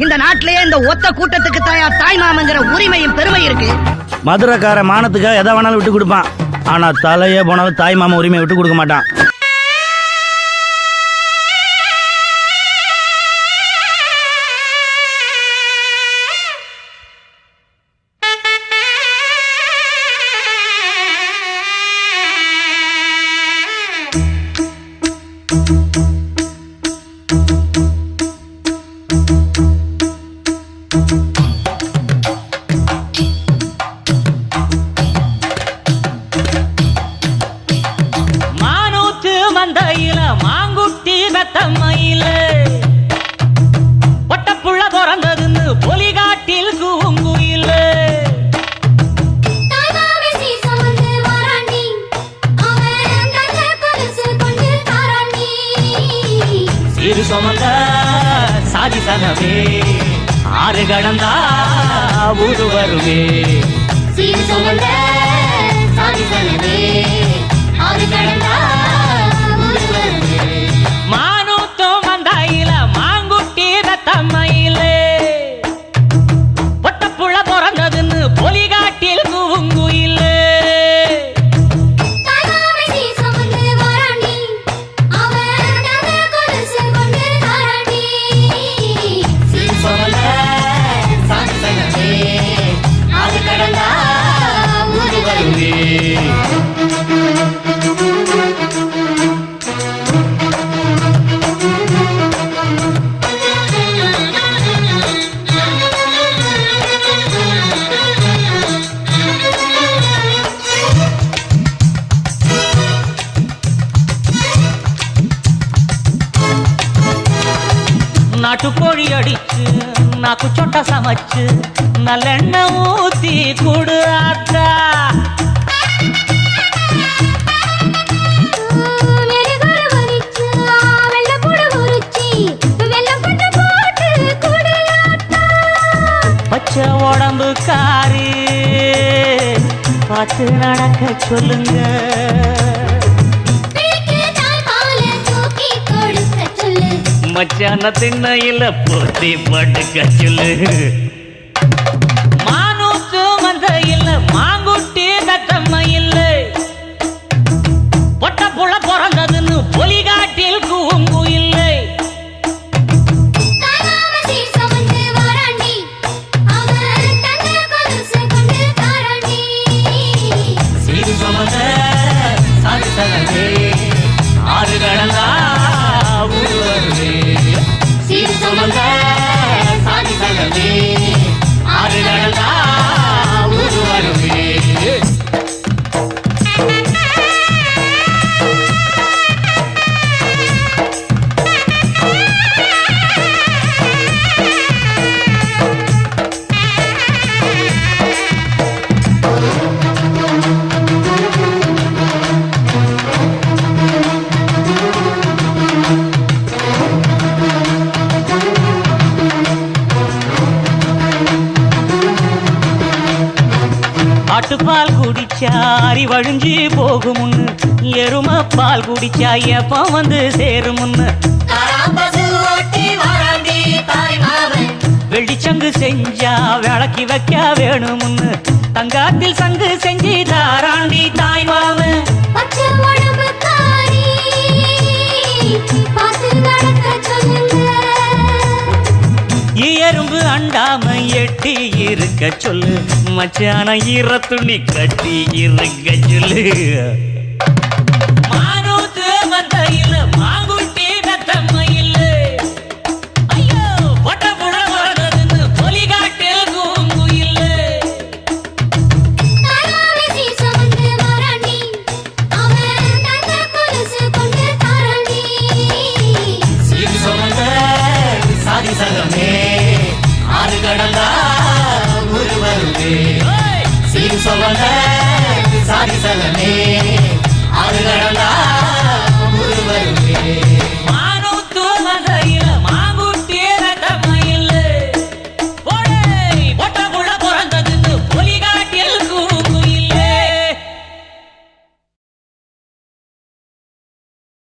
இந்த நாட்டிலேயே இந்த ஒத்த கூட்டத்துக்கு தாய் மாமங்கிற உரிமையும் பெருமை இருக்கு. மதுரைக்கார மானத்துக்காக எதை வேணாலும் விட்டு கொடுப்பான். ஆனா தலையே போனாலும் தாய் மாமா உரிமையை விட்டு கொடுக்க மாட்டான். மந்தையில மாங்குட்டி வெத்தம்மையில ஒட்டப்புள்ள பிறந்ததுன்னு பொலிகாட்டில் கூங்குயில சிறு சுமந்த சாதி சனவே ஆறு கடந்தா ஊரு வருவே. சிறு சுமந்த சாதி சனவே ஆறு கடந்தா மானூத்தும் மந்தாயில மாங்குட்டி ரத்தம்மையிலே பொட்டப்புள்ள பிறந்ததுன்னு பொலிகாட்டில் கூங்குயிலே நாட்டுக்கோழி அடிச்சு நாக்கு சொட்ட சமைச்சு நல்லெண்ணெய் ஊத்தி குடு ஆத்தா. பச்சை உடம்பு காரி பார்த்து நடக்க சொல்லுங்க. மச்சான திண்ணையில போட்டி படுக்க சொல்லு. மானூத்து மந்தையில் மாங்குட்டி தத்தம்மையில் பொட்டப்புள்ள பிறந்ததுன்னு பொலிகாட்டில் கூங்குயில்லை. சிறு சுமந்த சாதி சனவே ஆறு கடந்தா ஊரு வருவே. சிறு சுமந்த சாதி சனவே ஆறு கடந்தா ஊரு வருவே. ஆட்டுப்பால் குடிச்சா அரி வழிஞ்சி போகுமுன்னு எரும பால் குடிச்சா எப்ப வந்து சேருமுன்னு வெள்ளிச்சங்கு செஞ்சா விளக்கி வைக்க வேணுமுன்னு தங்காத்தில் சங்கு செஞ்சு தாராண்டி தாய் மாமன். எறும்பு அண்டாம எட்டி இருக்க சொல்லு. மச்சான ஈர துணி கட்டி இருக்க சொல்லு. மானூத்து மந்தையில மாங்குட்டி வெத்தம்மையில் ஐயோ பொட்டப்புள்ள பிறந்ததுன்னு பொலிகாட்டில் கூங்குயில்ல. சிறு சுமந்த சாதி சனமே ஆறு கடந்தா ஊரு வருவே. சிறு சுமந்த சாதி சனமே